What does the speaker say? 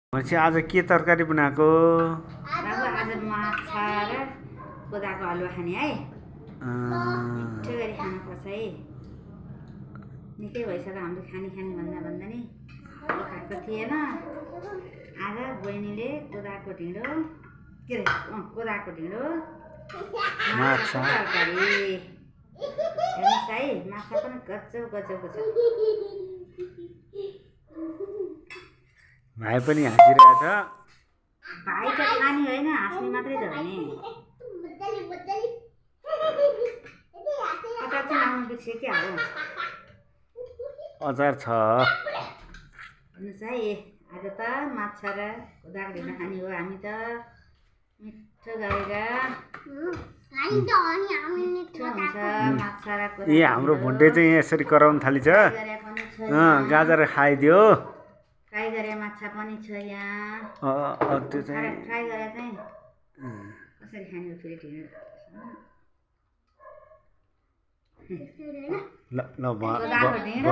भनेपछि आज के तरकारी बनाएको? बाबु आज माछा र कोदाको हलुवा खाने है। मिठो गरी खानुपर्छ है। निकै भइसक्यो हामीले खानी भन्दा नि खाएको थिएन। आज बहिनीले कोदाको ढिँडो के अरे कोदाको ढिँडो माछा तरकारी। हेर्नुहोस् है, माछा पनि गजबको छ। भाइ पनि हाँसिरहेछ। भाइ त खानी होइन, हाँस्ने मात्रै त हो नि। अचार चाहिँ लाउनु बिर्सेँ क्या हो। अचार छ। हेर्नुहोस् है, आज त माछा र कोदाको ढिँडो खाने हो हामी त। मिठो गरेर मिठो हुन्छ माछा र कोदाको। ए हाम्रो भुन्टे चाहिँ यसरी कराउन थालिन्छ। गाजर खाइदियो। फ्राई गरे माछा पनि छ यहाँ। त्यो चाहिँ फ्राई गरे चाहिँ कसरी खाने फेरि ढिँडो। ल ल कोदाको ढिँडो